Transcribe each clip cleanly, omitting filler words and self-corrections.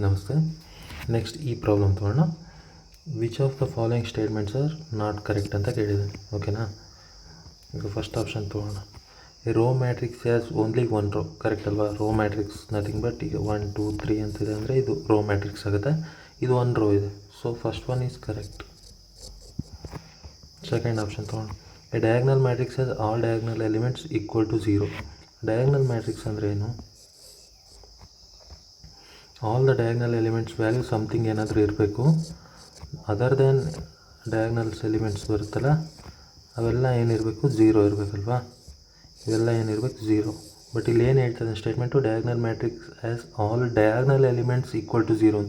ನಮಸ್ತೆ. ನೆಕ್ಸ್ಟ್ ಈ ಪ್ರಾಬ್ಲಮ್ ತೊಗೊಳ್ಳೋಣ. Which of the following statements are not correct ಅಂತ ಕೇಳಿದೆ. ಓಕೆನಾ? ಈಗ ಫಸ್ಟ್ ಆಪ್ಷನ್ ತೊಗೊಳ್ಳೋಣ. A row matrix has only one row. Correct ಅಲ್ವಾ? ರೋ ಮ್ಯಾಟ್ರಿಕ್ಸ್ ನಥಿಂಗ್ ಬಟ್ ಈಗ 1 2 3 ಅಂತಿದೆ ಅಂದರೆ ಇದು ರೋ ಮ್ಯಾಟ್ರಿಕ್ಸ್ ಆಗುತ್ತೆ. ಇದು ಒನ್ ರೋ ಇದೆ, so first one is correct. Second option ತೊಗೊಳ್ಳೋಣ. A diagonal matrix has all diagonal elements equal to 0. Diagonal matrix ಅಂದರೆ ಏನು? All the diagonal elements value something ಏನಾದರೂ ಇರಬೇಕು. ಅದರ್ ದೆನ್ ಡಯಾಗ್ನಲ್ಸ್ ಎಲಿಮೆಂಟ್ಸ್ ಬರುತ್ತಲ್ಲ, ಅವೆಲ್ಲ ಏನಿರಬೇಕು? 0 ಇರಬೇಕಲ್ವಾ? ಇವೆಲ್ಲ ಏನಿರಬೇಕು? 0. ಬಟ್ ಇಲ್ಲಿ ಏನು ಹೇಳ್ತದೆ statement? Diagonal matrix as all diagonal elements equal to 0.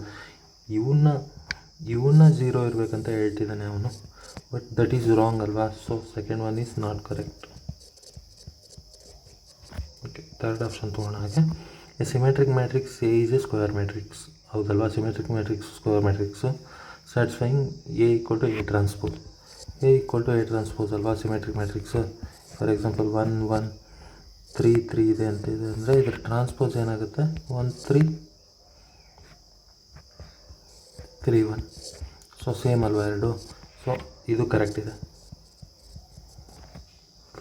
ಇವನ್ನ 0 ಇರಬೇಕಂತ ಹೇಳ್ತಿದ್ದಾನೆ ಅವನು, ಬಟ್ ದಟ್ ಈಸ್ ರಾಂಗ್ ಅಲ್ವಾ? So second one is not correct. Okay, third option ತೊಗೊಳ್ಳೋಣ. ಹಾಗೆ a symmetric matrix A is a square matrix. ಹೌದಲ್ವಾ? Symmetric matrix square matrix satisfying A equal to A transpose. A equal to A transpose ಅಲ್ವಾ symmetric matrix? For example 1 1 3 3 ಇದೆ ಅಂತಿದೆ ಅಂದರೆ ಇದರ transpose ಏನಾಗುತ್ತೆ? 1 3 3 1. So same ಅಲ್ವಾ ಎರಡು? ಸೊ ಇದು ಕರೆಕ್ಟ್ ಇದೆ.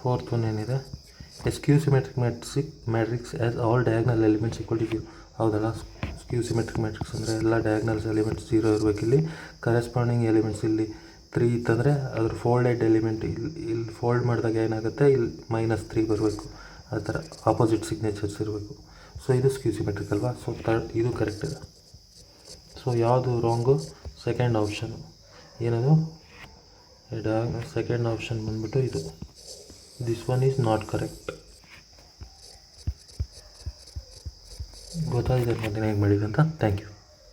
ಫೋರ್ತ್ ಒನ್ ಏನಿದೆ? A skew symmetric matrix as all diagonal elements equal to 0. ಹೌದಲ್ಲ? ಸ್ಕ್ಯೂ ಸಿಮೆಟ್ರಿಕ್ ಮ್ಯಾಟ್ರಿಕ್ಸ್ ಅಂದರೆ ಎಲ್ಲ ಡಯಾಗ್ನಲ್ಸ್ ಎಲಿಮೆಂಟ್ಸ್ 0 ಇರಬೇಕು. ಇಲ್ಲಿ ಕರೆಸ್ಪಾಂಡಿಂಗ್ ಎಲಿಮೆಂಟ್ಸ್ ಇಲ್ಲಿ 3 ಇತ್ತಂದರೆ ಅದ್ರ ಫೋಲ್ಡೆಡ್ ಎಲಿಮೆಂಟ್ ಇಲ್ಲಿ ಫೋಲ್ಡ್ ಮಾಡಿದಾಗ ಏನಾಗುತ್ತೆ? ಇಲ್ಲಿ -3 ಬರಬೇಕು. ಆ ಥರ ಆಪೋಸಿಟ್ ಸಿಗ್ನೇಚರ್ಸ್ ಇರಬೇಕು. ಸೊ ಇದು ಸ್ಕ್ಯೂ ಸಿಮೆಟ್ರಿಕ್ ಅಲ್ವಾ? ಸೊ ಇದು ಕರೆಕ್ಟ್ ಇದೆ. ಸೊ ಯಾವುದು ರಾಂಗು? Second option. ಏನದು? ಸೆಕೆಂಡ್ ಆಪ್ಷನ್ ಬಂದ್ಬಿಟ್ಟು ಇದು. This one is not correct. ಗೊತ್ತಾಗಿದೆ ಹೇಗೆ ಮಾಡಿದೆ ಅಂತ. Thank you.